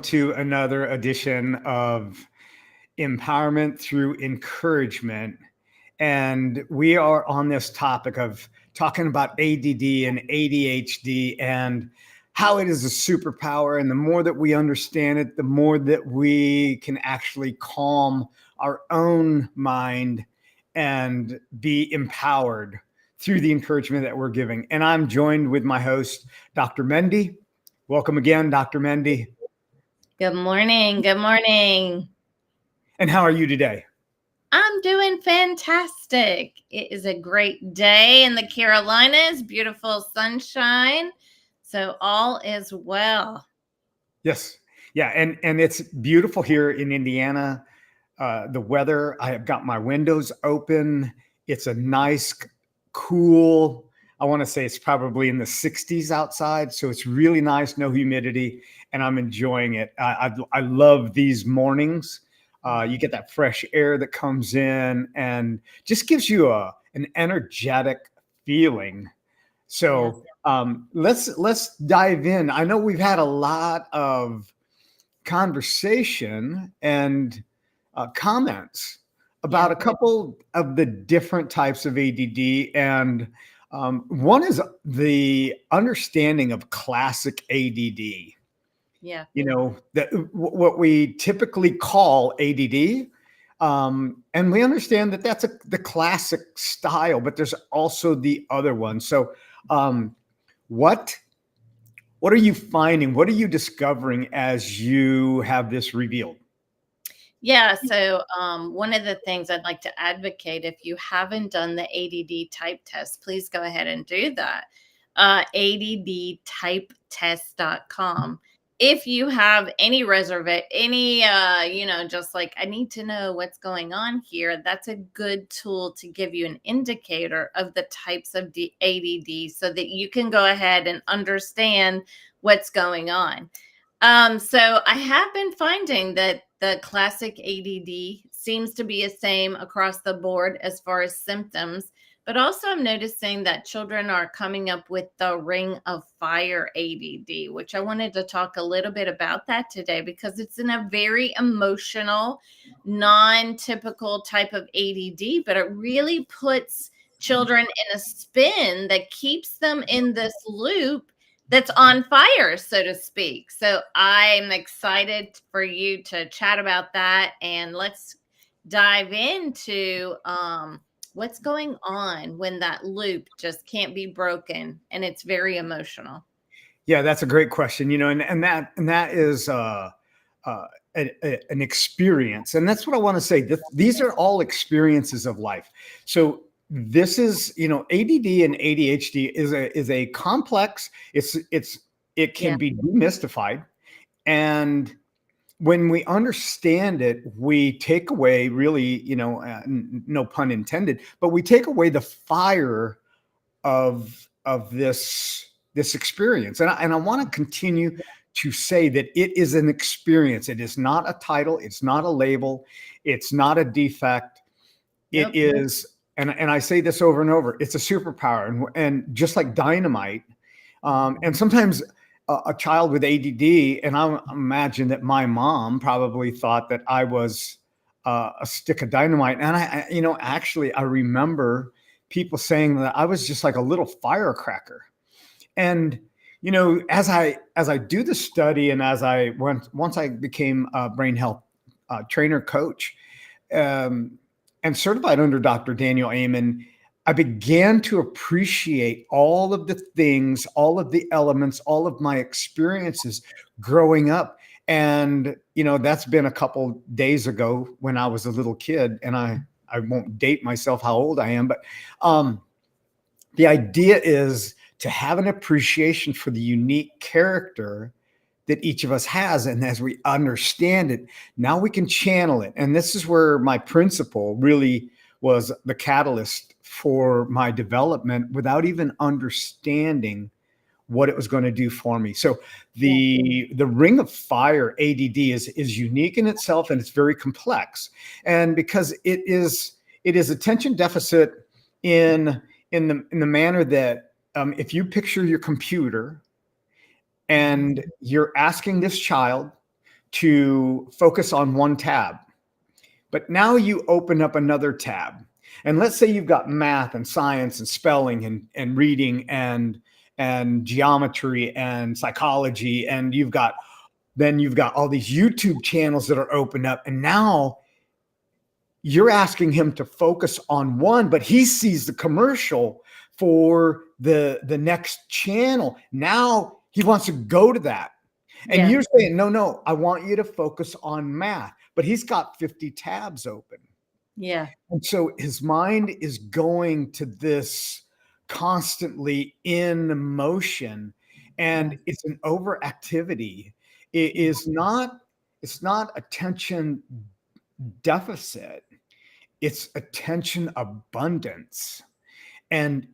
to another edition of Empowerment Through Encouragement. And we are on this topic of talking about ADD and ADHD and how it is a superpower. And the more that we understand it, the more that we can actually calm our own mind and be empowered through the encouragement that we're giving. And I'm joined with my host, Dr. Mendy. Welcome again, Dr. Mendy. Good morning. Good morning. And how are you today? I'm doing fantastic. It is a great day in the Carolinas, beautiful sunshine. So all is well. Yes. Yeah. And it's beautiful here in Indiana. The weather, I have got my windows open. It's a nice, cool, I want to say it's probably in the 60s outside. So it's really nice, no humidity, and I'm enjoying it. I love these mornings. You get that fresh air that comes in and just gives you an energetic feeling. So let's dive in. I know we've had a lot of conversation and comments about a couple of the different types of ADD. And one is the understanding of classic ADD. Yeah. You know, that what we typically call ADD. And we understand that that's the classic style, but there's also the other one. So what are you finding? What are you discovering as you have this revealed? Yeah. So one of the things I'd like to advocate, if you haven't done the ADD type test, please go ahead and do that. ADDtypetest.com. If you have any just like, I need to know what's going on here, that's a good tool to give you an indicator of the types of ADD so that you can go ahead and understand what's going on. So I have been finding that the classic ADD seems to be the same across the board as far as symptoms, but also I'm noticing that children are coming up with the Ring of Fire ADD, which I wanted to talk a little bit about that today because it's in a very emotional, non-typical type of ADD, but it really puts children in a spin that keeps them in this loop that's on fire, so to speak. So I'm excited for you to chat about that, and let's dive into what's going on when that loop just can't be broken and it's very emotional. Yeah, that's a great question. You know, and that is an experience, and that's what I want to say. These are all experiences of life. So this is, you know, ADD and ADHD is a complex. It can be demystified, and when we understand it, we take away really, you know, no pun intended, but we take away the fire of this experience. And I want to continue to say that it is an experience. It is not a title. It's not a label. It's not a defect. It is, and I say this over and over, it's a superpower. And just like dynamite, and sometimes a child with ADD, and I imagine that my mom probably thought that I was a stick of dynamite. And I remember people saying that I was just like a little firecracker. And, you know, as I do the study and once I became a brain health trainer coach and certified under Dr. Daniel Amen, I began to appreciate all of the things, all of the elements, all of my experiences growing up. And, you know, that's been a couple days ago when I was a little kid, and I won't date myself how old I am, but the idea is to have an appreciation for the unique character that each of us has. And as we understand it, now we can channel it. And this is where my principal really was the catalyst for my development without even understanding what it was going to do for me. So the Ring of Fire ADD is unique in itself, and it's very complex. And because it is attention deficit in the manner that if you picture your computer and you're asking this child to focus on one tab. But now you open up another tab. And let's say you've got math and science and spelling and reading and geometry and psychology, and you've got all these YouTube channels that are opened up. And now you're asking him to focus on one, but he sees the commercial for the next channel. Now he wants to go to that. And Yeah. you're saying, no, I want you to focus on math, but he's got 50 tabs open. Yeah. And so his mind is going to this constantly in motion, and it's an overactivity. It's not attention deficit, it's attention abundance. And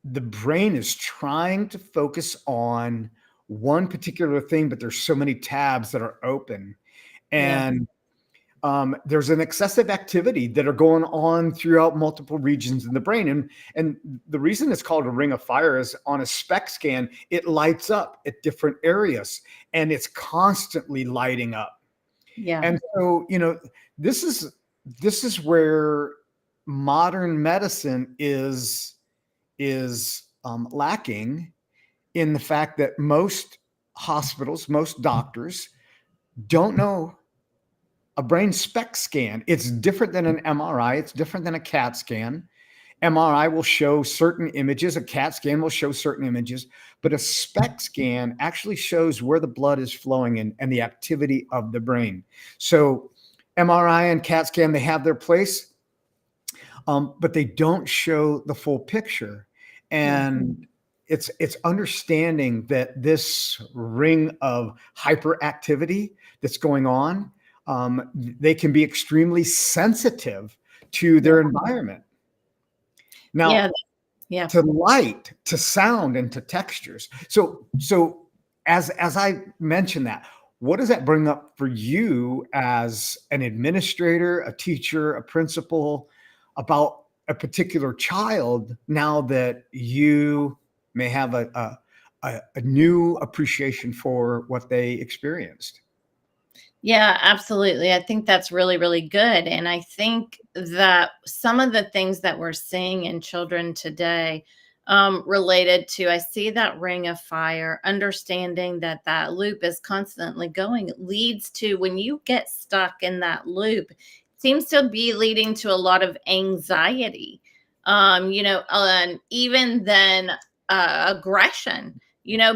the brain is trying to focus on one particular thing, but there's so many tabs that are open. And there's an excessive activity that are going on throughout multiple regions in the brain. And the reason it's called a ring of fire is on a SPECT scan, it lights up at different areas and it's constantly lighting up. Yeah. And so, this is where modern medicine is lacking, in the fact that most hospitals, most doctors don't know a brain SPECT scan. It's different than an MRI. It's different than a CAT scan. MRI will show certain images. A CAT scan will show certain images, but a SPECT scan actually shows where the blood is flowing and the activity of the brain. So MRI and CAT scan, they have their place, but they don't show the full picture. And it's understanding that this ring of hyperactivity that's going on, they can be extremely sensitive to their environment. Now, to light, to sound, and to textures. So as I mentioned that, what does that bring up for you as an administrator, a teacher, a principal, about a particular child, now that you may have a new appreciation for what they experienced? Yeah, absolutely. I think that's really, really good. And I think that some of the things that we're seeing in children today, related to, I see that ring of fire, understanding that that loop is constantly going, leads to, when you get stuck in that loop, it seems to be leading to a lot of anxiety, and even then aggression,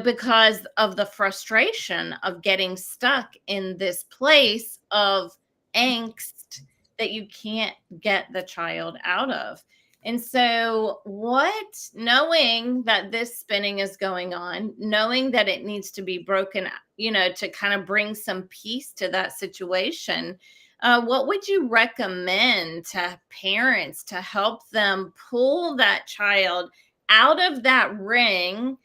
because of the frustration of getting stuck in this place of angst that you can't get the child out of. And so, knowing that this spinning is going on, knowing that it needs to be broken, to kind of bring some peace to that situation, what would you recommend to parents to help them pull that child out of that ring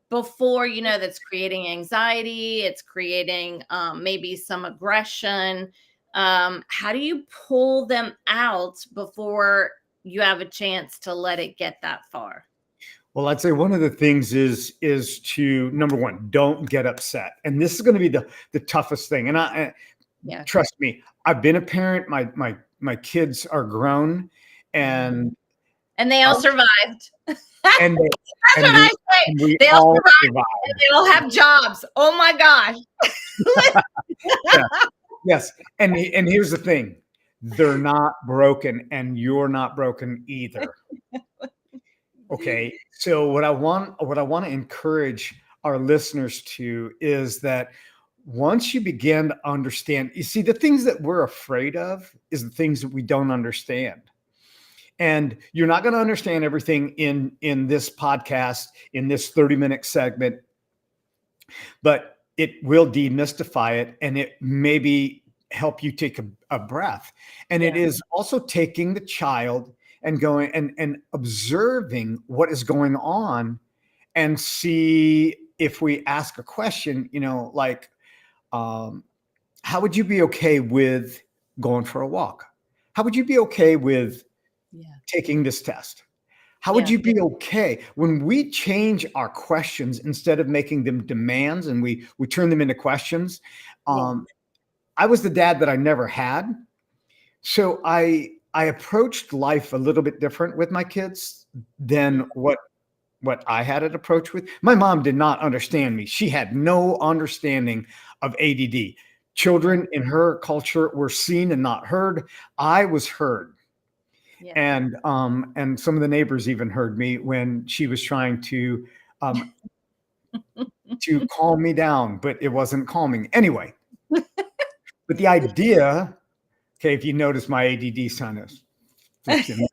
before, that's creating anxiety, it's creating maybe some aggression? How do you pull them out before you have a chance to let it get that far? Well, I'd say one of the things is to, number one, don't get upset. And this is going to be the toughest thing. And trust me, I've been a parent. My kids are grown, and they all survived. And That's what I say. They all survived. And they all have jobs. Oh my gosh. Yes. And here's the thing. They're not broken, and you're not broken either. Okay. So what I want to encourage our listeners to is that once you begin to understand, you see, the things that we're afraid of is the things that we don't understand. And you're not going to understand everything in this podcast, in this 30-minute segment, but it will demystify it, and it maybe help you take a breath. And it is also taking the child and going and observing what is going on, and see if we ask a question, like, how would you be okay with going for a walk? How would you be okay with taking this test? How would Yeah. you be okay when we change our questions instead of making them demands and we turn them into questions? Yeah. I was the dad that I never had. So I approached life a little bit different with my kids than what I had an approach with. My mom did not understand me. She had no understanding of ADD. Yeah. Children in her culture were seen and not heard. I was heard. Yeah. And some of the neighbors even heard me when she was trying um to calm me down, but it wasn't calming. Anyway, but the idea, okay, if you notice my ADD sign is flipped in.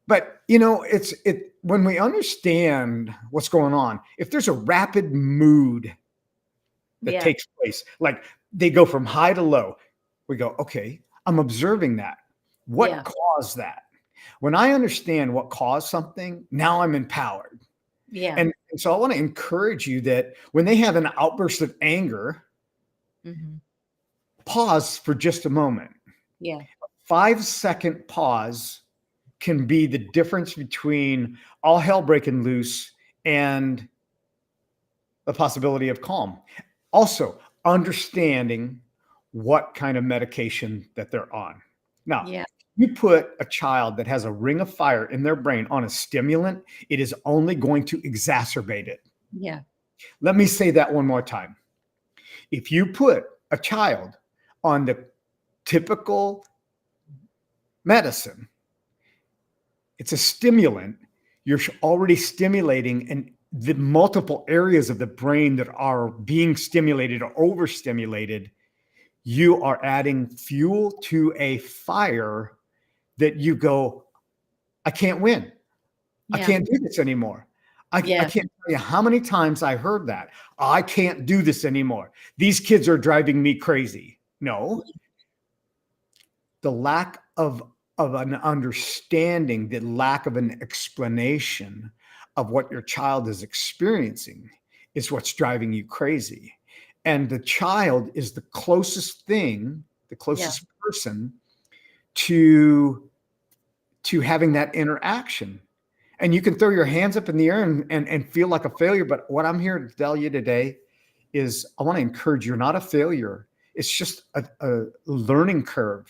But it's when we understand what's going on, if there's a rapid mood that Yeah. takes place, like they go from high to low, we go, okay, I'm observing that. What Yeah. caused that? When I understand what caused something, now I'm empowered. Yeah. And so I want to encourage you that when they have an outburst of anger, Mhm. pause for just a moment. Yeah. 5-second pause can be the difference between all hell breaking loose and the possibility of calm. Also, understanding what kind of medication that they're on. Now, Yeah. you put a child that has a ring of fire in their brain on a stimulant, it is only going to exacerbate it. Yeah. Let me say that one more time. If you put a child on the typical medicine, it's a stimulant, you're already stimulating and the multiple areas of the brain that are being stimulated or overstimulated, you are adding fuel to a fire that you go, I can't win. I Yeah. can't do this anymore. I Yeah. can't tell you how many times I heard that. I can't do this anymore. These kids are driving me crazy. No, the lack of an understanding, the lack of an explanation of what your child is experiencing is what's driving you crazy. And the child is the closest thing, the Yeah. closest person to having that interaction. And you can throw your hands up in the air and feel like a failure. But what I'm here to tell you today is I want to encourage you, you're not a failure. It's just a learning curve.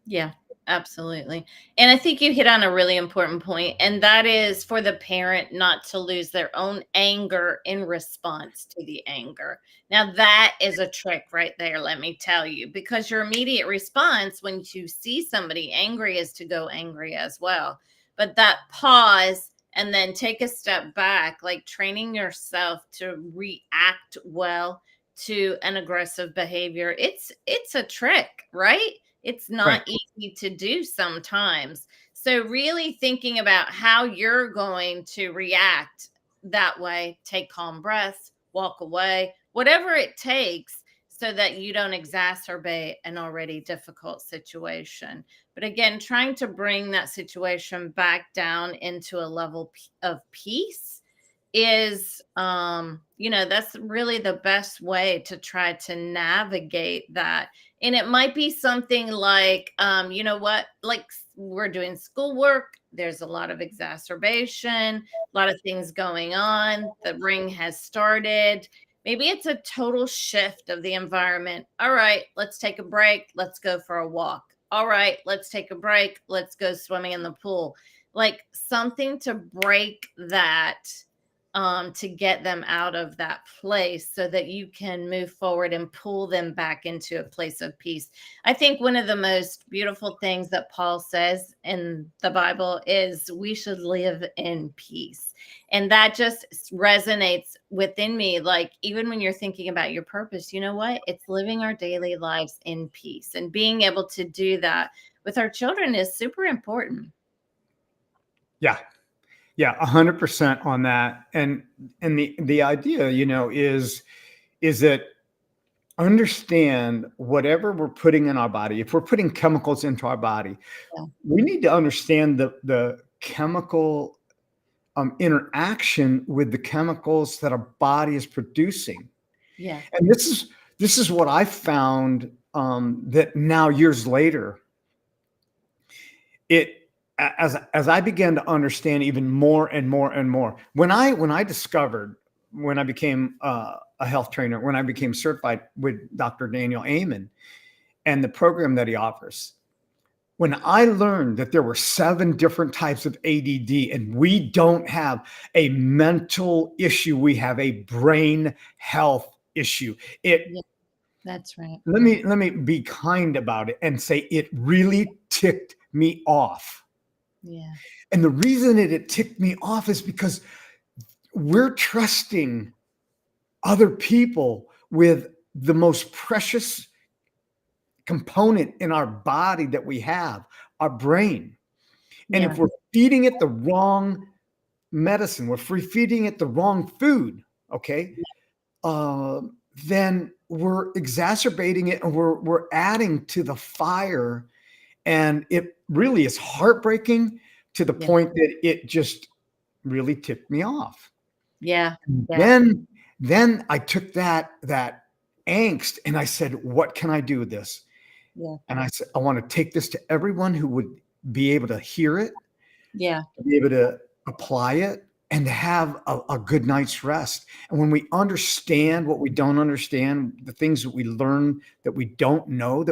Yeah, absolutely. And I think you hit on a really important point, and that is for the parent not to lose their own anger in response to the anger. Now, that is a trick right there, let me tell you, because your immediate response when you see somebody angry is to go angry as well. But that pause and then take a step back, like training yourself to react well to an aggressive behavior, it's a trick, right? It's Right. not easy to do sometimes. So, really thinking about how you're going to react that way, take calm breaths, walk away, whatever it takes so that you don't exacerbate an already difficult situation. But again, trying to bring that situation back down into a level of peace is that's really the best way to try to navigate that. And it might be something like like we're doing schoolwork, there's a lot of exacerbation, a lot of things going on, the ring has started, maybe it's a total shift of the environment. All right, let's take a break, let's go for a walk. All right, let's take a break, let's go swimming in the pool. Like something to break that, to get them out of that place so that you can move forward and pull them back into a place of peace. I think one of the most beautiful things that Paul says in the Bible is we should live in peace. And that just resonates within me. Like, even when you're thinking about your purpose, you know what? It's living our daily lives in peace. And being able to do that with our children is super important. Yeah. Yeah, 100% on that. And the idea, is that understand whatever we're putting in our body. If we're putting chemicals into our body, Yeah. we need to understand the chemical interaction with the chemicals that our body is producing. Yeah. And this is what I found, that now years later, it as I began to understand even more and more and more, when I discovered, when I became a health trainer, when I became certified with Dr. Daniel Amen and the program that he offers, when I learned that there were 7 different types of ADD, and we don't have a mental issue, we have a brain health issue. Yeah, that's right. Let me be kind about it and say it really ticked me off. Yeah. And the reason it ticked me off is because we're trusting other people with the most precious component in our body that we have, our brain. And Yeah. if we're feeding it the wrong medicine, we're feeding it the wrong food, okay, then we're exacerbating it, and we're adding to the fire. And it really is heartbreaking to the Yeah. point that it just really tipped me off. Yeah. Yeah. Then I took that angst and I said, what can I do with this? Yeah. And I said, I want to take this to everyone who would be able to hear it, Yeah. be able to apply it, and to have a good night's rest. And when we understand what we don't understand, the things that we learn that we don't know,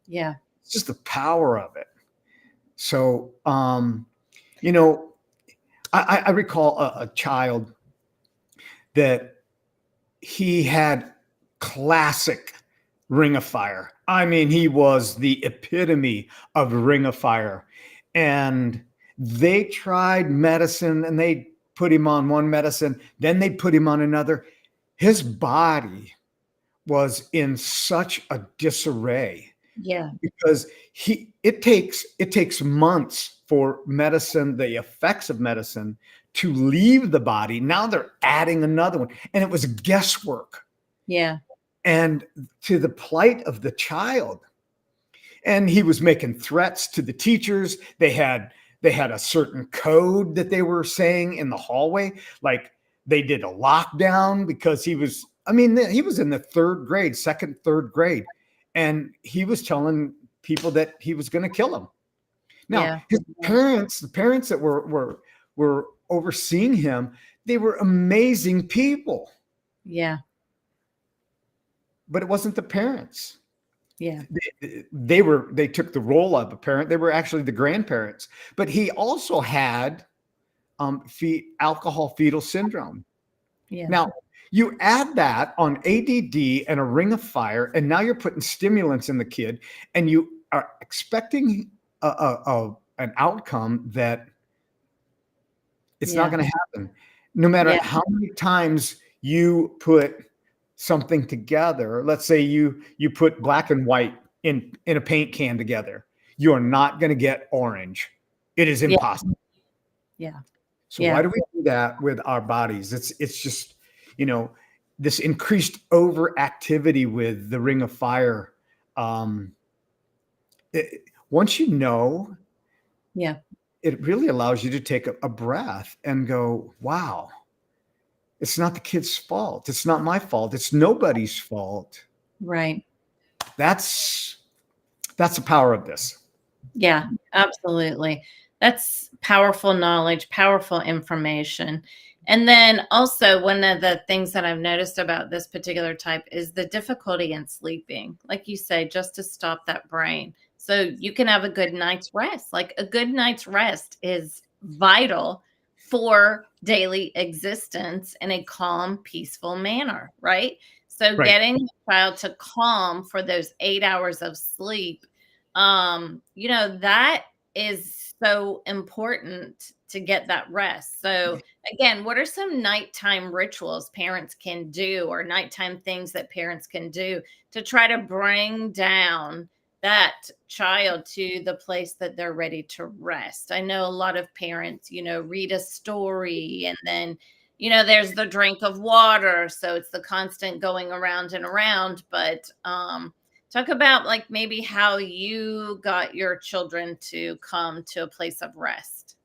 Yeah. it's just the power of it. So, you know, I recall a child that he had classic Ring of Fire. I mean, he was the epitome of Ring of Fire. And they tried medicine, and they put him on one medicine, then they put him on another. His body was in such a disarray Yeah. because it takes months for medicine, the effects of medicine, to leave the body. Now they're adding another one, and it was guesswork. Yeah. And to the plight of the child. And he was making threats to the teachers. They had a certain code that they were saying in the hallway, like they did a lockdown because he was in the 3rd grade, 2nd, 3rd grade, and he was telling people that he was going to kill them. Now, Yeah. his parents, the parents that were overseeing him, they were amazing people. Yeah. But it wasn't the parents. Yeah. They took the role of a parent. They were actually the grandparents. But he also had alcohol fetal syndrome. Yeah. Now, you add that on ADD and a Ring of Fire, and now you're putting stimulants in the kid, and you are expecting an outcome that it's not going to happen. No matter how many times you put something together, let's say you put black and white in a paint can together, you are not going to get orange. It is impossible. Yeah. So why do we do that with our bodies? It's just, this increased overactivity with the Ring of Fire. Once you know, it really allows you to take a breath and go, wow, it's not the kid's fault. It's not my fault. It's nobody's fault. Right. That's the power of this. Yeah, absolutely. That's powerful knowledge, powerful information. And then also, one of the things that I've noticed about this particular type is the difficulty in sleeping. Like you say, just to stop that brain. So you can have a good night's rest. Like a good night's rest is vital for daily existence in a calm, peaceful manner, right? So getting the child to calm for those 8 hours of sleep, that is so important to get that rest. So again, what are some nighttime rituals parents can do, or nighttime things that parents can do to try to bring down that child to the place that they're ready to rest? I know a lot of parents, read a story, and then, there's the drink of water. So it's the constant going around and around. But talk about like maybe how you got your children to come to a place of rest.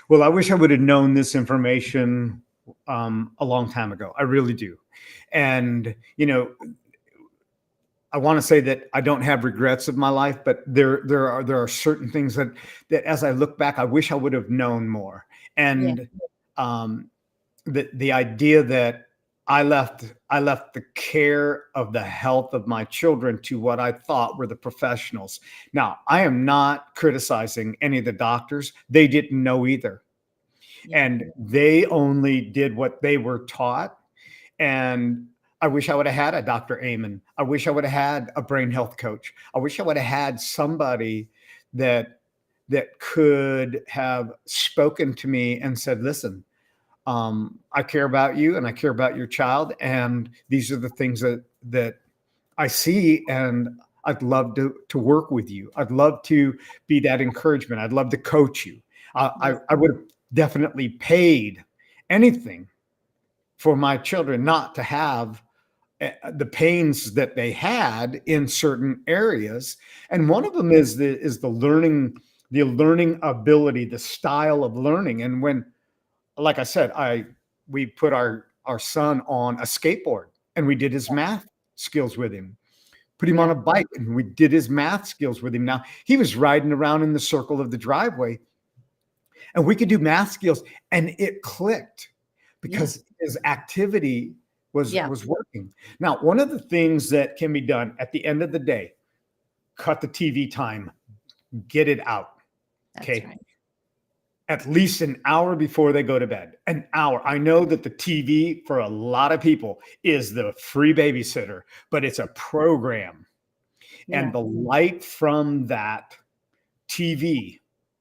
Well, I wish I would have known this information a long time ago. I really do. And, I want to say that I don't have regrets of my life, but there are certain things that as I look back, I wish I would have known more. Yeah. And um, the idea that I left the care of the health of my children to what I thought were the professionals. Now, I am not criticizing any of the doctors. They didn't know either. Yeah. And they only did what they were taught. And I wish I would have had a Dr. Amen. I wish I would have had a brain health coach. I wish I would have had somebody that could have spoken to me and said, listen, I care about you and I care about your child. And these are the things that I see. And I'd love to work with you. I'd love to be that encouragement. I'd love to coach you. I would have definitely paid anything for my children not to have the pains that they had in certain areas. And one of them is the learning ability, the style of learning. And when, like I said, we put our son on a skateboard and we did his math skills with him. Put him on a bike and we did his math skills with him. Now he was riding around in the circle of the driveway and we could do math skills and it clicked because his activity was working. Now, one of the things that can be done at the end of the day, cut the TV time, get it out. That's Okay. right. At least an hour before they go to bed. An hour. I know that the TV for a lot of people is the free babysitter, but it's a program. Yeah. And the light from that TV,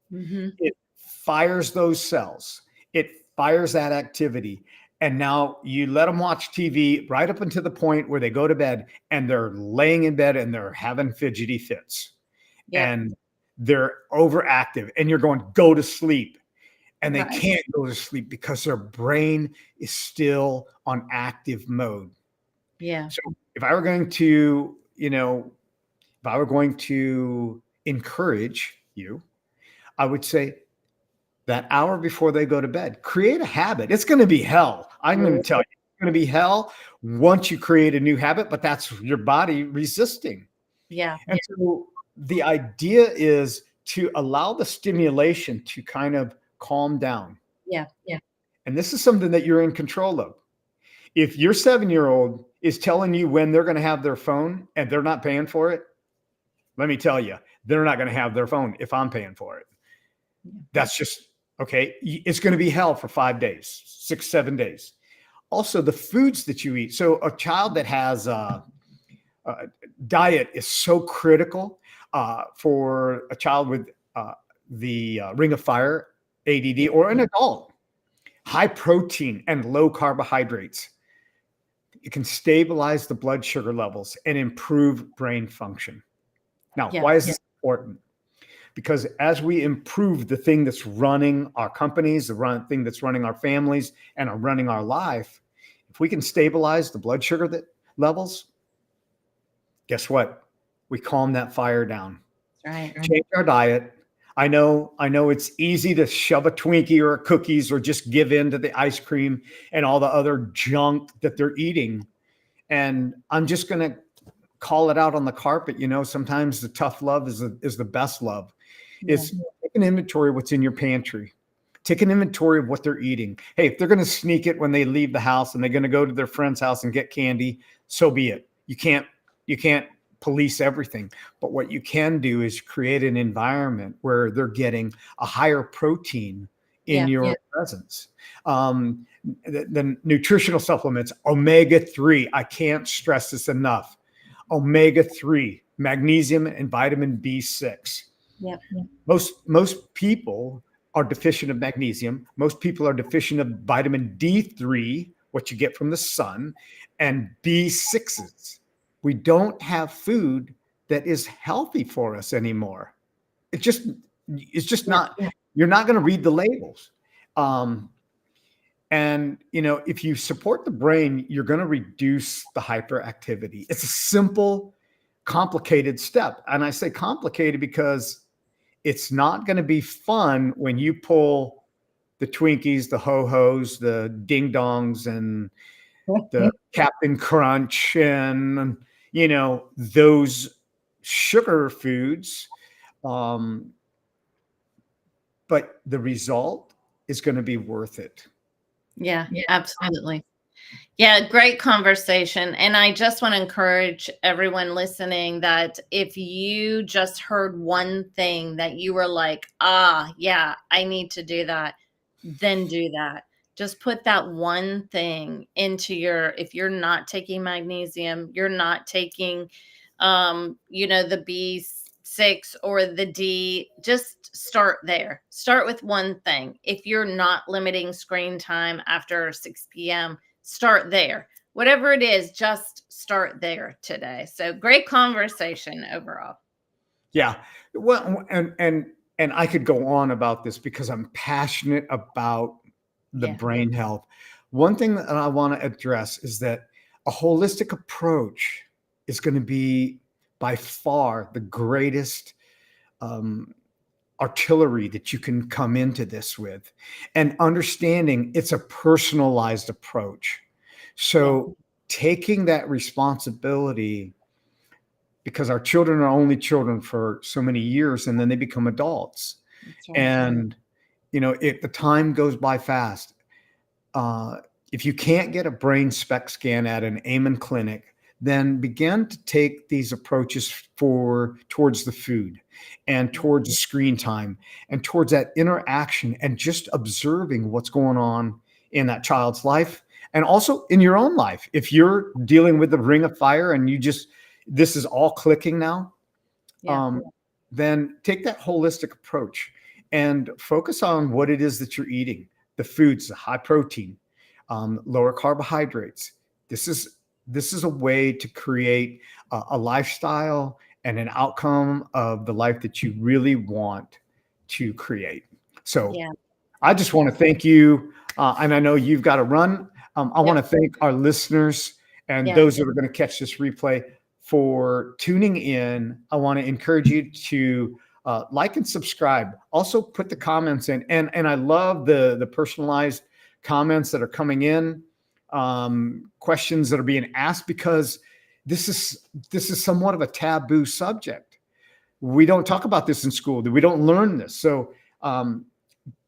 it fires those cells. It fires that activity. And now you let them watch TV right up until the point where they go to bed and they're laying in bed and they're having fidgety fits. And they're overactive and you're going, go to sleep. And they can't go to sleep because their brain is still on active mode. Yeah. So if I were going to, if I were going to encourage you, I would say that hour before they go to bed, create a habit. It's going to be hell. I'm going to tell you, it's going to be hell once you create a new habit, but that's your body resisting. Yeah. And so the idea is to allow the stimulation to kind of calm down. Yeah. Yeah. And this is something that you're in control of. If your 7-year-old is telling you when they're going to have their phone and they're not paying for it, let me tell you, they're not going to have their phone if I'm paying for it. That's just, okay. It's going to be hell for 5 days, 6, 7 days. Also, the foods that you eat. So a child that has diet is so critical for a child with the Ring of Fire, ADD, or an adult. High protein and low carbohydrates. It can stabilize the blood sugar levels and improve brain function. Now, why is this important? Because as we improve the thing that's running our companies, the thing that's running our families and are running our life, if we can stabilize the blood sugar levels, guess what? We calm that fire down. That's right. Change our diet. I know it's easy to shove a Twinkie or a cookies or just give in to the ice cream and all the other junk that they're eating. And I'm just going to call it out on the carpet. Sometimes the tough love is the best love. Is take an inventory of what's in your pantry. Take an inventory of what they're eating. Hey, if they're going to sneak it when they leave the house and they're going to go to their friend's house and get candy, so be it. You can't police everything. But what you can do is create an environment where they're getting a higher protein in your presence. The nutritional supplements, omega-3. I can't stress this enough. Omega-3, magnesium and vitamin B6. Yeah. Most people are deficient of magnesium. Most people are deficient of vitamin D3, what you get from the sun, and B6s. We don't have food that is healthy for us anymore. It's just not. You're not going to read the labels. And if you support the brain, you're going to reduce the hyperactivity. It's a simple, complicated step. And I say complicated because it's not going to be fun when you pull the Twinkies, the Ho-Hos, the Ding Dongs, and the Captain Crunch, and those sugar foods. Um, but the result is going to be worth it. Yeah, absolutely. Yeah, great conversation. And I just want to encourage everyone listening that if you just heard one thing that you were like, yeah, I need to do that, then do that. Just put that one thing into if you're not taking magnesium, you're not taking, the B6 or the D, just start there. Start with one thing. If you're not limiting screen time after 6 p.m., start there. Whatever it is, just start there today. So great conversation overall. Yeah. Well, and I could go on about this because I'm passionate about the brain health. One thing that I want to address is that a holistic approach is going to be by far the greatest artillery that you can come into this with, and understanding it's a personalized approach. So taking that responsibility, because our children are only children for so many years and then they become adults. Right. And, the time goes by fast. If you can't get a brain spec scan at an Amen clinic, then begin to take these approaches towards the food and towards the screen time and towards that interaction and just observing what's going on in that child's life and also in your own life. If you're dealing with the ring of fire and this is all clicking now, then take that holistic approach and focus on what it is that you're eating. The foods, the high protein, lower carbohydrates. This is a way to create a lifestyle and an outcome of the life that you really want to create. So I just want to thank you. And I know you've got to run. I want to thank our listeners and those that are going to catch this replay for tuning in. I want to encourage you to like and subscribe. Also put the comments in. And I love the personalized comments that are coming in, questions that are being asked, because this is somewhat of a taboo subject. We don't talk about this in school. We don't learn this. So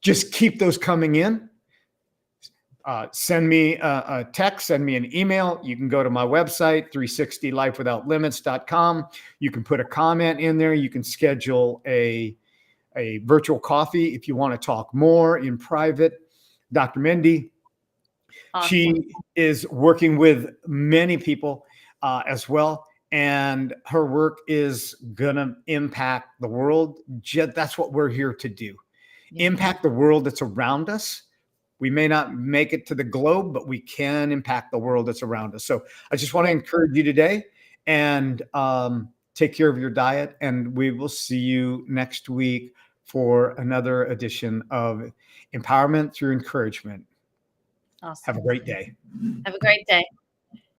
just keep those coming in. Send me a text, send me an email. You can go to my website, 360lifewithoutlimits.com. You can put a comment in there. You can schedule a virtual coffee if you want to talk more in private. Dr. Mindy, she is working with many people as well, and her work is going to impact the world. That's what we're here to do. Impact the world that's around us. We may not make it to the globe, but we can impact the world that's around us. So I just want to encourage you today, and take care of your diet. And we will see you next week for another edition of Empowerment Through Encouragement. Awesome. Have a great day. Have a great day.